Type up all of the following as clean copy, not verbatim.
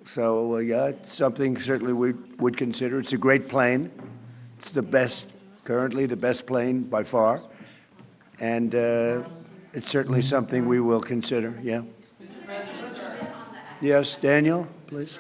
So, yeah, it's something certainly we would consider. It's a great plane. It's the best, currently the best plane by far. And it's certainly something we will consider, yeah. Yes, Daniel, please.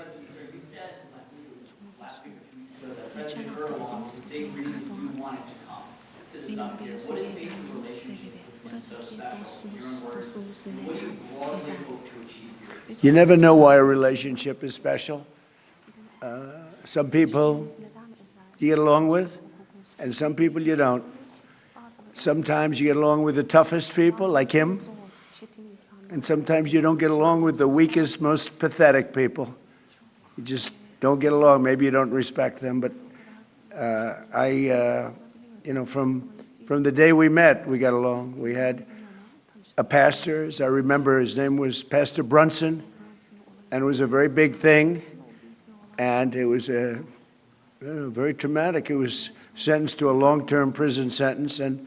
You never know why a relationship is special. Some people you get along with, and some people you don't. Sometimes you get along with the toughest people, like him, and sometimes you don't get along with the weakest, most pathetic people. You just don't get along. Maybe you don't respect them, but from the day we met, we got along. We had a pastor, as I remember, his name was Pastor Brunson, and it was a very big thing, and it was very traumatic. He was sentenced to a long-term prison sentence, and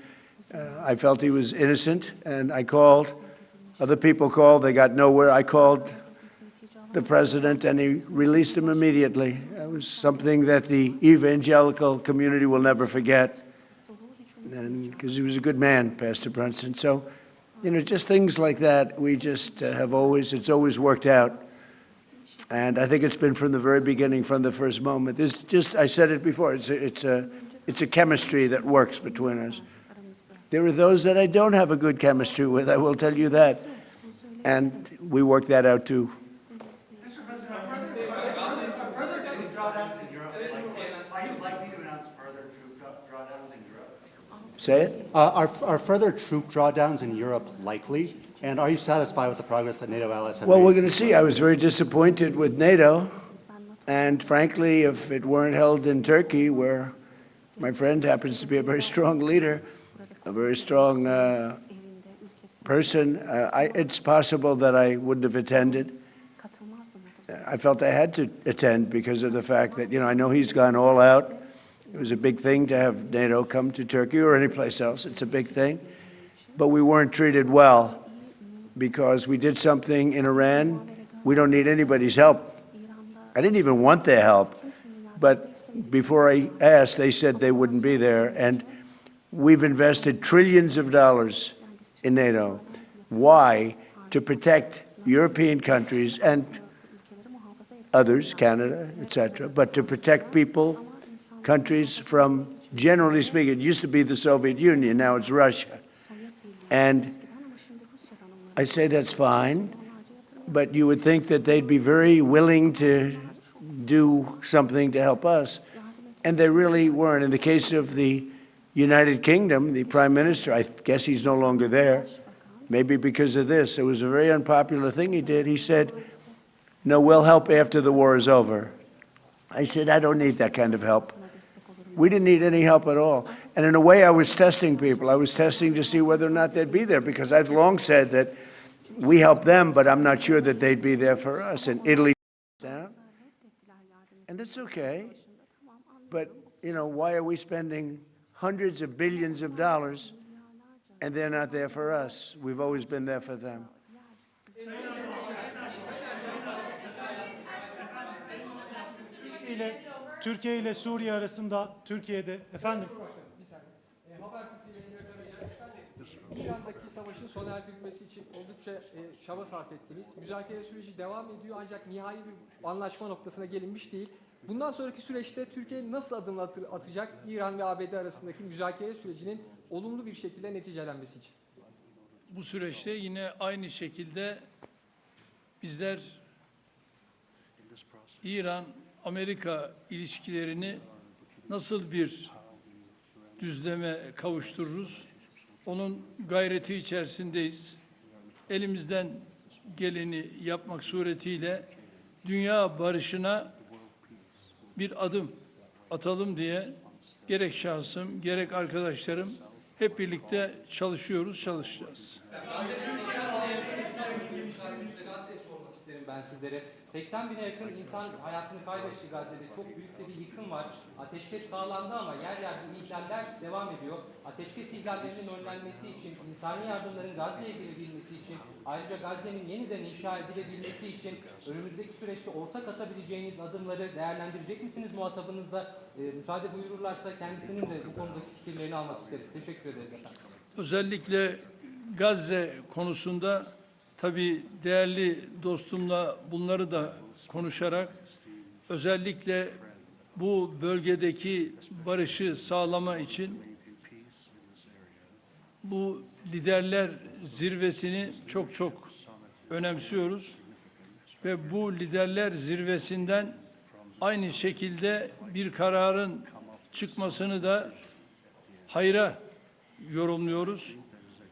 I felt he was innocent, and I called. Other people called. They got nowhere. I called the president, and he released him immediately. It was something that the evangelical community will never forget, and because he was a good man, Pastor Brunson. So, just things like that, we just it's always worked out. And I think it's been from the very beginning, from the first moment. I said it before, it's a chemistry that works between us. There are those that I don't have a good chemistry with, I will tell you that. And we work that out too. Mr. President, are further troop drawdowns in Europe likely? Are you likely to announce further troop drawdowns in Europe? Say it? Are further troop drawdowns in Europe likely? And are you satisfied with the progress that NATO allies have made? Well, we're going to see. I was very disappointed with NATO. And frankly, if it weren't held in Turkey, where my friend happens to be a very strong leader, a very strong person, it's possible that I wouldn't have attended. I felt I had to attend because of the fact that, I know he's gone all out. It was a big thing to have NATO come to Turkey or any place else. It's a big thing. But we weren't treated well because we did something in Iran. We don't need anybody's help. I didn't even want their help. But before I asked, they said they wouldn't be there. And we've invested trillions of dollars in NATO. Why? To protect European countries and others, Canada, etc., but to protect people, countries from, generally speaking, it used to be the Soviet Union, now it's Russia. And I say that's fine, but you would think that they'd be very willing to do something to help us, and they really weren't. In the case of the United Kingdom, the Prime Minister, I guess he's no longer there, maybe because of this. It was a very unpopular thing he did. He said, no, we'll help after the war is over. I said, I don't need that kind of help. We didn't need any help at all. And in a way, I was testing people. I was testing to see whether or not they'd be there, because I've long said that we help them, but I'm not sure that they'd be there for us. And Italy down. And it's okay. But, why are we spending hundreds of billions of dollars and they're not there for us? We've always been there for them. Türkiye ile Suriye arasında Türkiye'de efendim. İran'daki savaşın sona erdirilmesi için oldukça çaba sarf ettiniz. Müzakere süreci devam ediyor ancak nihai bir anlaşma noktasına gelinmiş değil. Bundan sonraki süreçte Türkiye nasıl adım atacak İran ve ABD arasındaki müzakere sürecinin olumlu bir şekilde neticelenmesi için? Bu süreçte yine aynı şekilde bizler İran-Amerika ilişkilerini nasıl bir düzleme kavuştururuz? Onun gayreti içerisindeyiz. Elimizden geleni yapmak suretiyle dünya barışına bir adım atalım diye gerek şahsım, gerek arkadaşlarım hep birlikte çalışacağız. Ben sizlere 80 bine yakın insan hayatını kaybetti Gazze'de. Çok büyük de bir yıkım var. Ateşkes sağlandı ama yer yer bu ihlaller devam ediyor. Ateşkes ihlallerinin önlenmesi için, insani yardımların Gazze'ye girebilmesi için, ayrıca Gazze'nin yeniden inşa edilebilmesi için önümüzdeki süreçte ortak atabileceğiniz adımları değerlendirecek misiniz muhatabınızla? Müsaade buyururlarsa kendisinin de bu konudaki fikirlerini almak isteriz. Teşekkür ederiz efendim. Özellikle Gazze konusunda tabii değerli dostumla bunları da konuşarak özellikle bu bölgedeki barışı sağlama için bu liderler zirvesini çok önemsiyoruz ve bu liderler zirvesinden aynı şekilde bir kararın çıkmasını da hayra yorumluyoruz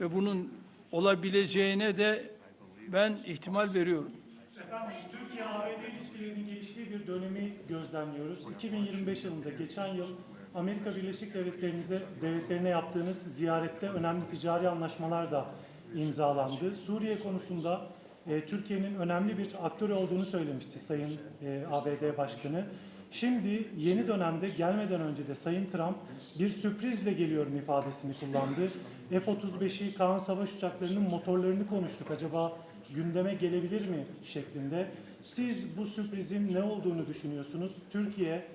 ve bunun olabileceğine de ben ihtimal veriyorum. Efendim, Türkiye-ABD ilişkilerinin geliştiği bir dönemi gözlemliyoruz. 2025 yılında geçen yıl Amerika Birleşik Devletleri'ne yaptığınız ziyarette önemli ticari anlaşmalar da imzalandı. Suriye konusunda Türkiye'nin önemli bir aktör olduğunu söylemişti Sayın ABD Başkanı. Şimdi yeni dönemde gelmeden önce de Sayın Trump bir sürprizle geliyorum ifadesini kullandı. F-35'i, Kaan savaş uçaklarının motorlarını konuştuk. Acaba gündeme gelebilir mi şeklinde. Siz bu sürprizin ne olduğunu düşünüyorsunuz? Türkiye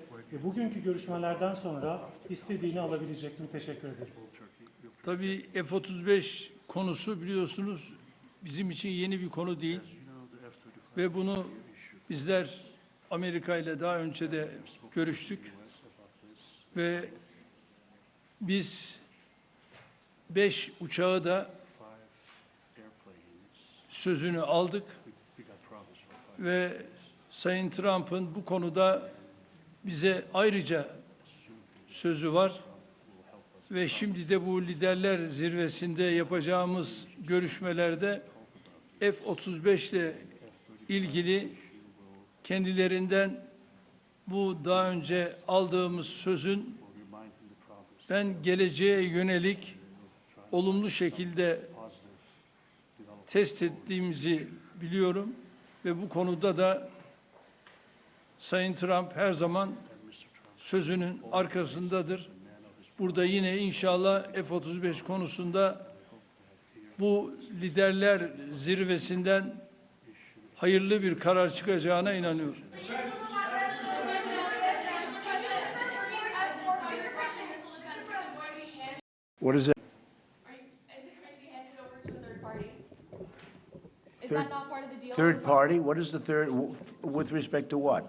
bugünkü görüşmelerden sonra istediğini alabilecek mi? Teşekkür ederim. Tabii F-35 konusu biliyorsunuz bizim için yeni bir konu değil ve bunu bizler Amerika ile daha önce de görüştük ve biz 5 uçağı da sözünü aldık ve Sayın Trump'ın bu konuda bize ayrıca sözü var ve şimdi de bu liderler zirvesinde yapacağımız görüşmelerde F-35 ile ilgili kendilerinden bu daha önce aldığımız sözün ben geleceğe yönelik olumlu şekilde test ettiğimizi biliyorum ve bu konuda da Sayın Trump her zaman sözünün arkasındadır. Burada yine inşallah F-35 konusunda bu liderler zirvesinden hayırlı bir karar çıkacağına inanıyorum. What is it? Is it going to be handed over to a third party? Is that not part of the deal? Third party? What is the third, with respect to what?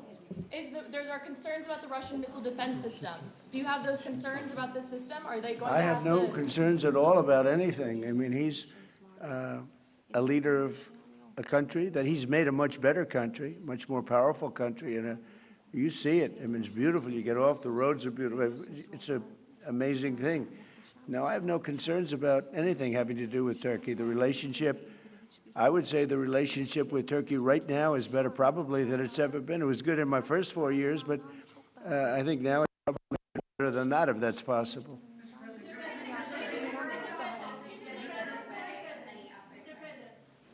There's our concerns about the Russian missile defense system. Do you have those concerns about this system? Are they going I to have have no to? concerns at all about anything. I mean, he's a leader of a country that he's made a much better country, much more powerful country, and you see it. I mean, it's beautiful. You get off, the roads are beautiful. It's an amazing thing. Now, I have no concerns about anything having to do with Turkey. The relationship, I would say the relationship with Turkey right now is better probably than it's ever been. It was good in my first 4 years, but I think now it's probably better than that, if that's possible.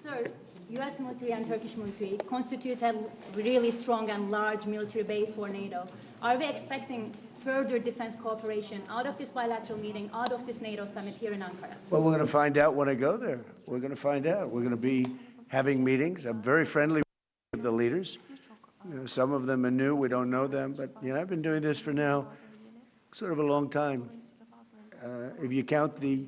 Sir, U.S. military and Turkish military constitute a really strong and large military base for NATO. Are we expecting further defense cooperation out of this bilateral meeting, out of this NATO summit here in Ankara? Well, we're going to find out when I go there. We're going to find out. We're going to be having meetings. I'm very friendly with the leaders. You know, some of them are new. We don't know them. But, you know, I've been doing this for now sort of a long time. If you count the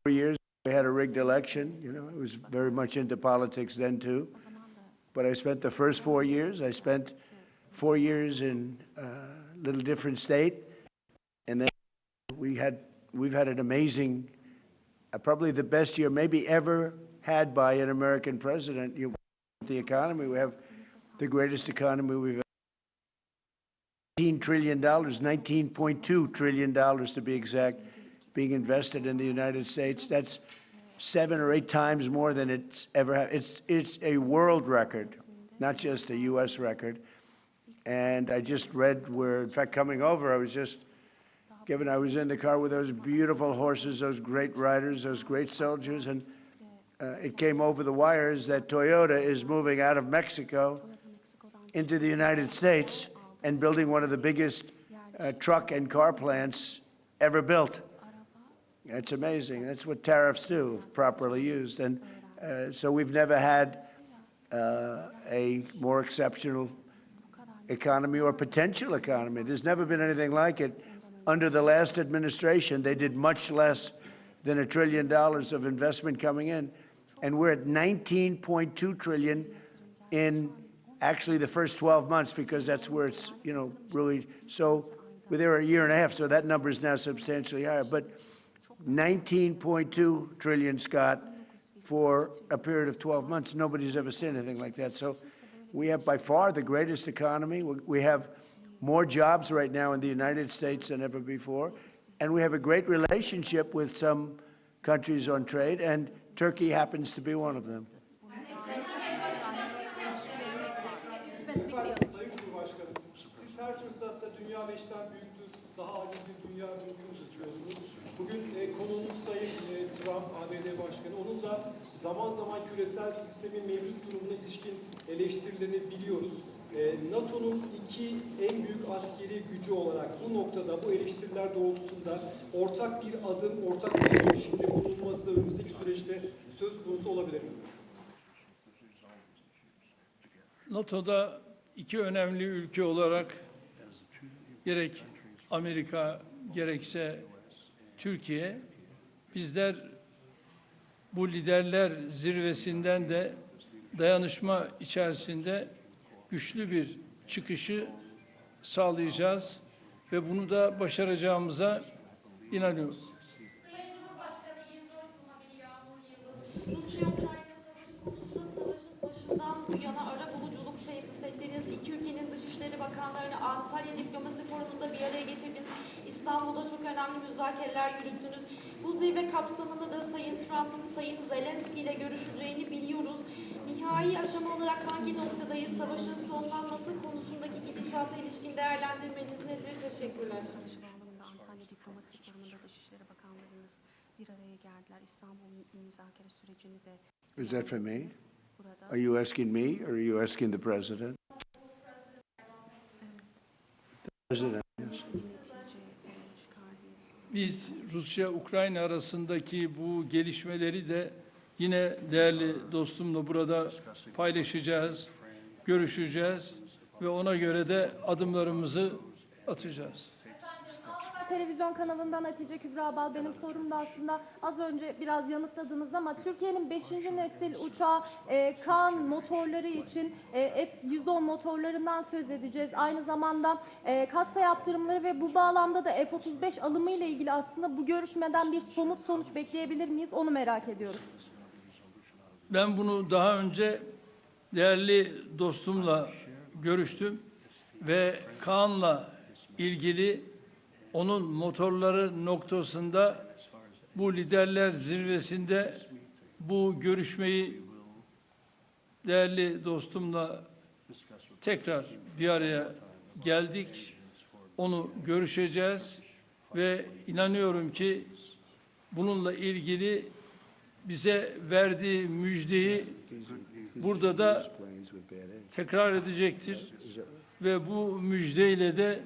4 years, we had a rigged election. You know, I was very much into politics then, too. But I spent the first 4 years. I spent 4 years in a little different state. And then we've had an amazing, probably the best year maybe ever had by an American president. You know, the economy, we have the greatest economy we've ever had. $19 trillion, $19.2 trillion to be exact, being invested in the United States. That's 7 or 8 times more than it's ever had. It's a world record, not just a U.S. record. And I just read where, in fact, coming over, I was in the car with those beautiful horses, those great riders, those great soldiers, and it came over the wires that Toyota is moving out of Mexico into the United States and building one of the biggest truck and car plants ever built. It's amazing. That's what tariffs do, if properly used. And so we've never had a more exceptional economy or potential economy. There's never been anything like it. Under the last administration, they did much less than $1 trillion of investment coming in. And we're at 19.2 trillion in actually the first 12 months, because that's where it's, really, so we're there a year and a half, so that number is now substantially higher. But 19.2 trillion, Scott, for a period of 12 months. Nobody's ever seen anything like that. So we have by far the greatest economy. We have more jobs right now in the United States than ever before. And we have a great relationship with some countries on trade, and Turkey happens to be one of them. Sayın Cumhurbaşkanım, siz her fırsatta dünya beşten büyüktür, daha adil bir dünya mümkün tutuyorsunuz. Bugün konuğumuz Sayın Trump, ABD Başkanı, onun da zaman zaman küresel sistemin mevcut durumuna ilişkin eleştirilerini biliyoruz. NATO'nun iki en büyük askeri gücü olarak bu noktada, bu eleştiriler doğrultusunda ortak bir adım, ortak bir girişimde bulunması önümüzdeki süreçte söz konusu olabilir mi? NATO'da iki önemli ülke olarak gerek Amerika gerekse Türkiye, bizler bu liderler zirvesinden de dayanışma içerisinde güçlü bir çıkışı sağlayacağız ve bunu da başaracağımıza inanıyorum. Sayın Cumhurbaşkanı 24 muhabiri Yağmur Yıldız, Rusya-Ukrayna savaşı konusunda savaşın başından bu yana ara buluculuk tesis ettiğiniz iki ülkenin Dışişleri Bakanlarını Antalya Diplomasi Forumu'nda bir araya getirdiniz. İstanbul'da çok önemli müzakereler yürüttünüz. Bu zirve kapsamında da Sayın Trump'ın Sayın Zelenski ile görüşeceğini biliyoruz. Nihai aşama olarak hangi noktadayız? Savaşın sonlanması konusundaki gidişata ilişkin değerlendirmeniz nedir? Teşekkürler. Antalya Diplomasi Forumu'nda Dışişleri Bakanlarınız bir araya geldiler. İstanbul müzakere sürecini de... Is that for me? Are you asking me or are you asking the president? The president, yes. Biz Rusya-Ukrayna arasındaki bu gelişmeleri de yine değerli dostumla burada paylaşacağız, görüşeceğiz ve ona göre de adımlarımızı atacağız. Televizyon kanalından Hatice Kübra Bal, benim sorum da aslında az önce biraz yanıtladınız ama Türkiye'nin 5. nesil uçağı Kaan motorları için F-110 motorlarından söz edeceğiz. Aynı zamanda kassa yaptırımları ve bu bağlamda da F-35 alımı ile ilgili aslında bu görüşmeden bir somut sonuç bekleyebilir miyiz? Onu merak ediyoruz. Ben bunu daha önce değerli dostumla görüştüm ve Kaan'la ilgili onun motorları noktasında bu liderler zirvesinde bu görüşmeyi değerli dostumla tekrar bir araya geldik. Onu görüşeceğiz ve inanıyorum ki bununla ilgili bize verdiği müjdeyi burada da tekrar edecektir ve bu müjdeyle de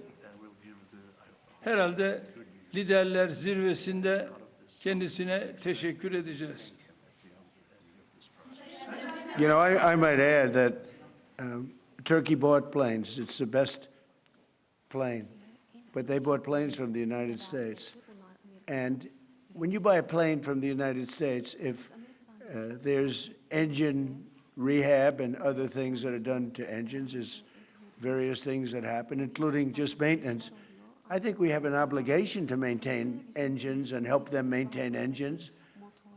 herhalde liderler zirvesinde kendisine teşekkür edeceğiz. You know, I might add that Turkey bought planes. It's the best plane. But they bought planes from the United States. And when you buy a plane from the United States, if there's engine rehab and other things that are done to engines, there's various things that happen, including just maintenance. I think we have an obligation to maintain engines and help them maintain engines.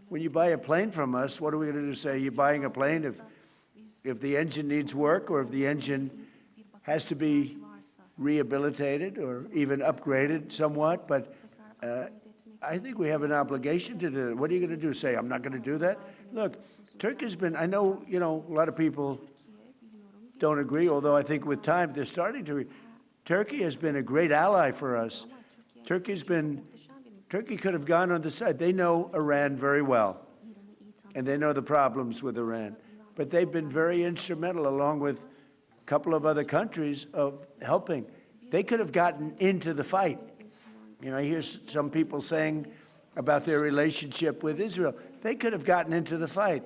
When you buy a plane from us, what are we going to do? Say you're buying a plane if the engine needs work or if the engine has to be rehabilitated or even upgraded somewhat. But I think we have an obligation to do that. What are you going to do? Say, I'm not going to do that? Look, Turkey's been, I know, a lot of people don't agree, although I think with time they're starting to. Turkey has been a great ally for us. Turkey could have gone on the side. They know Iran very well, and they know the problems with Iran. But they've been very instrumental, along with couple of other countries of helping. They could have gotten into the fight. You know, I hear some people saying about their relationship with Israel. They could have gotten into the fight.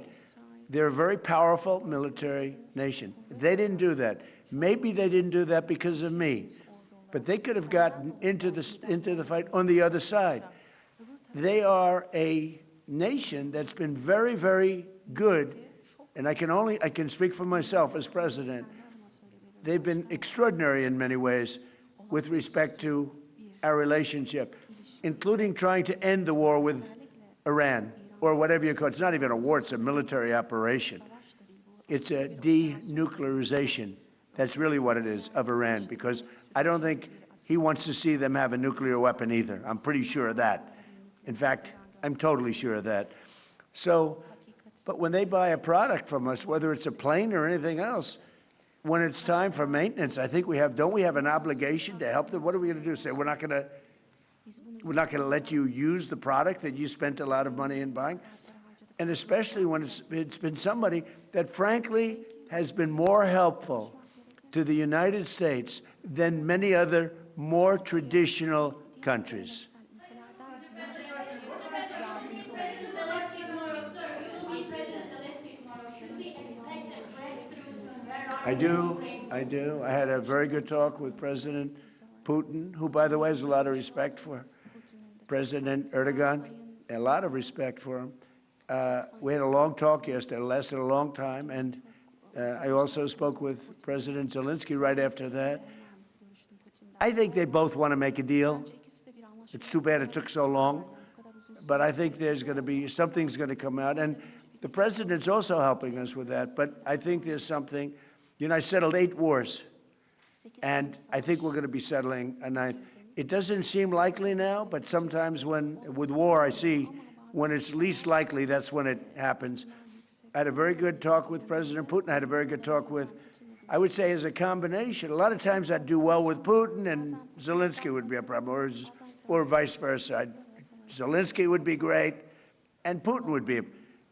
They're a very powerful military nation. They didn't do that. Maybe they didn't do that because of me, but they could have gotten into the fight on the other side. They are a nation that's been very, very good, and I can speak for myself as president. They've been extraordinary in many ways with respect to our relationship, including trying to end the war with Iran, or whatever you call it. It's not even a war, it's a military operation. It's a denuclearization. That's really what it is, of Iran, because I don't think he wants to see them have a nuclear weapon either. I'm pretty sure of that. In fact, I'm totally sure of that. So, but when they buy a product from us, whether it's a plane or anything else, when it's time for maintenance, I think don't we have an obligation to help them? What are we going to do? Say, we're not going to let you use the product that you spent a lot of money in buying? And especially when it's been somebody that frankly has been more helpful to the United States than many other more traditional countries. I do. I had a very good talk with President Putin, who, by the way, has a lot of respect for President Erdogan, a lot of respect for him. We had a long talk yesterday, it lasted a long time, and I also spoke with President Zelensky right after that. I think they both want to make a deal. It's too bad it took so long, but I think something's going to come out, and the president's also helping us with that, but I think there's something. You know, I settled 8 wars, and I think we're going to be settling a 9th. It doesn't seem likely now, but sometimes with war, I see when it's least likely, that's when it happens. I had a very good talk with President Putin. I had a very good talk with, I would say, as a combination. A lot of times I'd do well with Putin, and Zelensky would be a problem, or vice versa. Zelensky would be great, and Putin would be.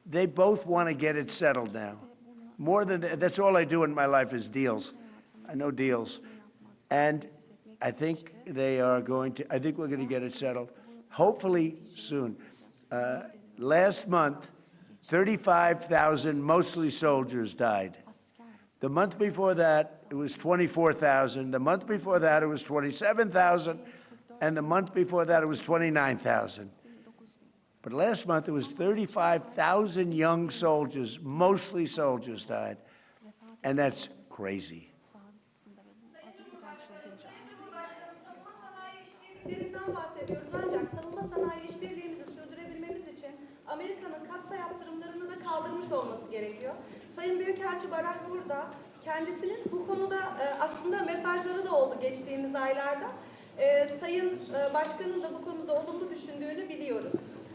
They both want to get it settled now. More than that, that's all I do in my life is deals. I know deals. And I think we're going to get it settled, hopefully soon. Last month, 35,000, mostly soldiers, died. The month before that, it was 24,000. The month before that, it was 27,000. And the month before that, it was 29,000. But last month, it was 35,000 young soldiers, mostly soldiers, died. And that's crazy. Ancak savunma sanayi işbirliğimizi sürdürebilmemiz için Amerika'nın katsa yaptırımlarını da kaldırmış olması gerekiyor. Sayın Büyükelçi Barak burada kendisinin bu konuda aslında mesajları da oldu geçtiğimiz aylarda. Sayın Başkan'ın da bu konuda olumlu düşündüğünü biliyoruz.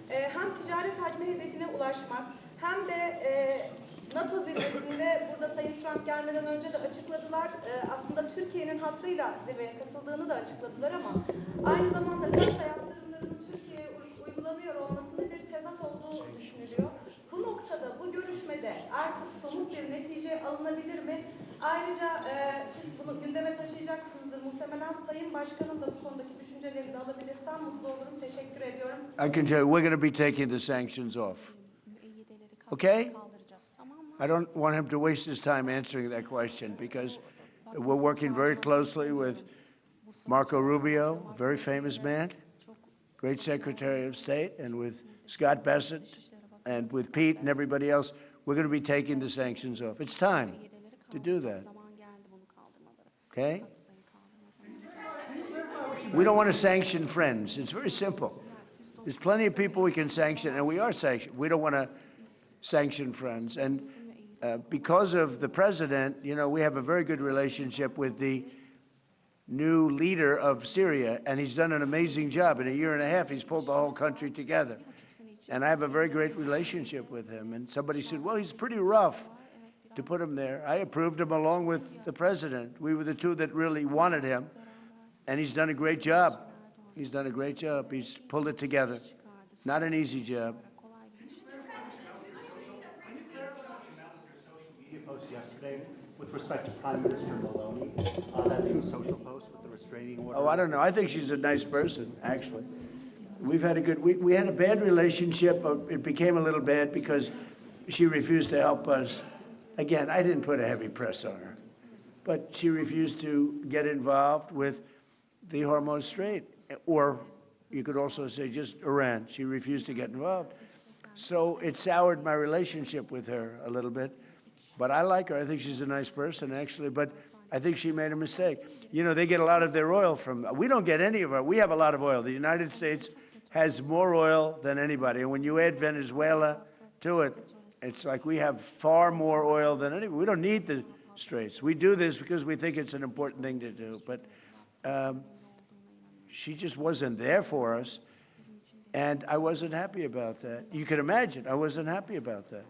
Hem ticaret hacmi hedefine ulaşmak hem de NATO zirvesinde burada Sayın Trump gelmeden önce de açıkladılar. Aslında Türkiye'nin hatırıyla zirveye katıldığını da açıkladılar ama aynı zamanda katsa yaptırımlarının Türkiye'ye uygulanıyor olmasının bir tezat olduğu düşünülüyor. Bu noktada, bu görüşmede artık somut bir netice alınabilir mi? Ayrıca siz bunu gündeme taşıyacaksınızdır. Muhtemelen Sayın Başkan'ın da bu konudaki düşünceleri de alabilirsem mutlu olurum. Teşekkür ediyorum. I can tell you, we're going to be taking the sanctions off. Okay? I don't want him to waste his time answering that question because we're working very closely with Marco Rubio, a very famous man, great Secretary of State, and with Scott Bessent, and with Pete and everybody else. We're going to be taking the sanctions off. It's time to do that. Okay? We don't want to sanction friends. It's very simple. There's plenty of people we can sanction, and we are sanctioned. We don't want to sanction friends. And because of the president, you know, we have a very good relationship with the new leader of Syria, and he's done an amazing job. In a year and a half, he's pulled the whole country together. And I have a very great relationship with him. And somebody said, well, he's pretty rough to put him there. I approved him along with the president. We were the two that really wanted him. And he's done a great job. He's done a great job. He's pulled it together. Not an easy job. Post yesterday with with respect to Prime Minister Maloney, that True Social post with the restraining order? Oh, I don't know. I think she's a nice person, actually. We've had a good, we had a bad relationship. It became a little bad because she refused to help us. Again, I didn't put a heavy press on her, but she refused to get involved with the Hormuz Strait, or you could also say just Iran. She refused to get involved. So it soured my relationship with her a little bit. But I like her. I think she's a nice person, actually. But I think she made a mistake. You know, they get a lot of their oil from, we don't get any of our, we have a lot of oil. The United States has more oil than anybody. And when you add Venezuela to it, it's like we have far more oil than anybody. We don't need the straits. We do this because we think it's an important thing to do. But she just wasn't there for us. And I wasn't happy about that. You can imagine, I wasn't happy about that.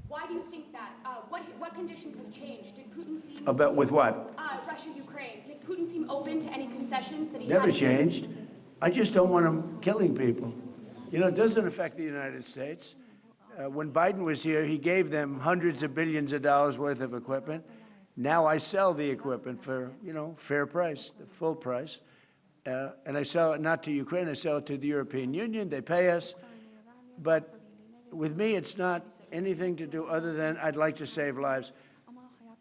Why do you think that? What conditions have changed? Did Putin seem... About with what? Russia, Ukraine. Did Putin seem open to any concessions that he Never had? changed. I just don't want him killing people. You know, it doesn't affect the United States. When Biden was here, he gave them hundreds of billions of dollars worth of equipment. Now I sell the equipment for, you know, fair price, the full price. And I sell it not to Ukraine, I sell it to the European Union. They pay us. But with me, it's not anything to do other than I'd like to save lives.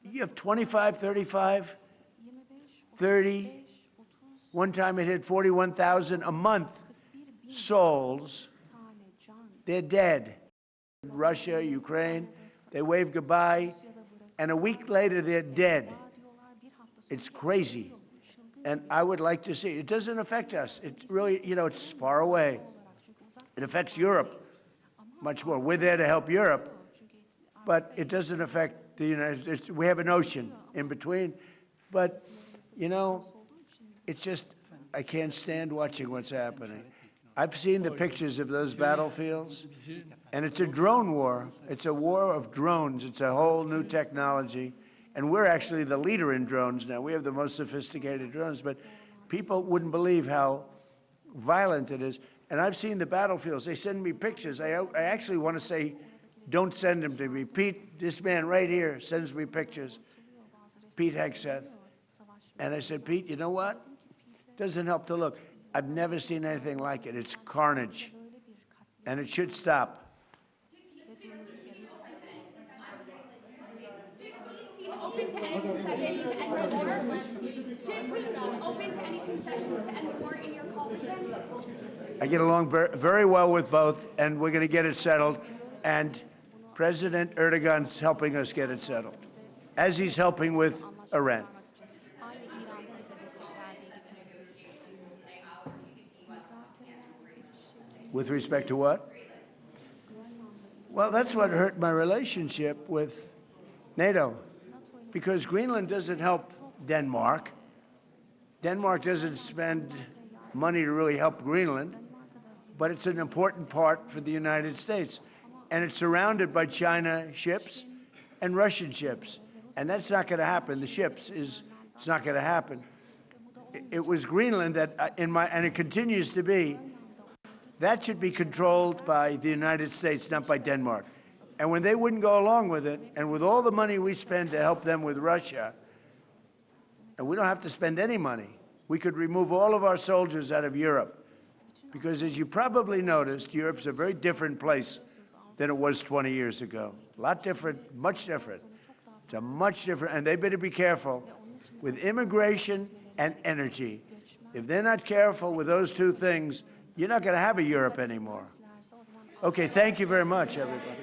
You have 25, 35, 30. One time it hit 41,000 a month souls. They're dead. Russia, Ukraine, they wave goodbye, and a week later they're dead. It's crazy. And I would like to see, it doesn't affect us. It really, you know, it's far away. It affects Europe much more. We're there to help Europe, but it doesn't affect the United States. We have an ocean in between. But, you know, it's just, I can't stand watching what's happening. I've seen the pictures of those battlefields, and it's a drone war. It's a war of drones. It's a whole new technology. And we're actually the leader in drones now. We have the most sophisticated drones, but people wouldn't believe how violent it is. And I've seen the battlefields. They send me pictures. I actually want to say, don't send them to me. Pete, this man right here sends me pictures. Pete Hegseth. And I said, Pete, you know what? Doesn't help to look. I've never seen anything like it. It's carnage. And it should stop. Open to any concessions to end the war? Did Putin seem open to any concessions to end the war in your coalition? I get along very well with both, and we're going to get it settled. And President Erdogan's helping us get it settled, as he's helping with Iran. With respect to what? Well, that's what hurt my relationship with NATO, because Greenland doesn't help Denmark. Denmark doesn't spend money to really help Greenland, but it's an important part for the United States. And it's surrounded by China ships and Russian ships. And that's not going to happen. The ships it's not going to happen. It was Greenland that, and it continues to be, that should be controlled by the United States, not by Denmark. And when they wouldn't go along with it, and with all the money we spend to help them with Russia, and we don't have to spend any money, we could remove all of our soldiers out of Europe. Because as you probably noticed, Europe's a very different place than it was 20 years ago. A lot different, much different. It's a much different, and they better be careful with immigration and energy. If they're not careful with those two things, you're not going to have a Europe anymore. Okay, thank you very much, everybody.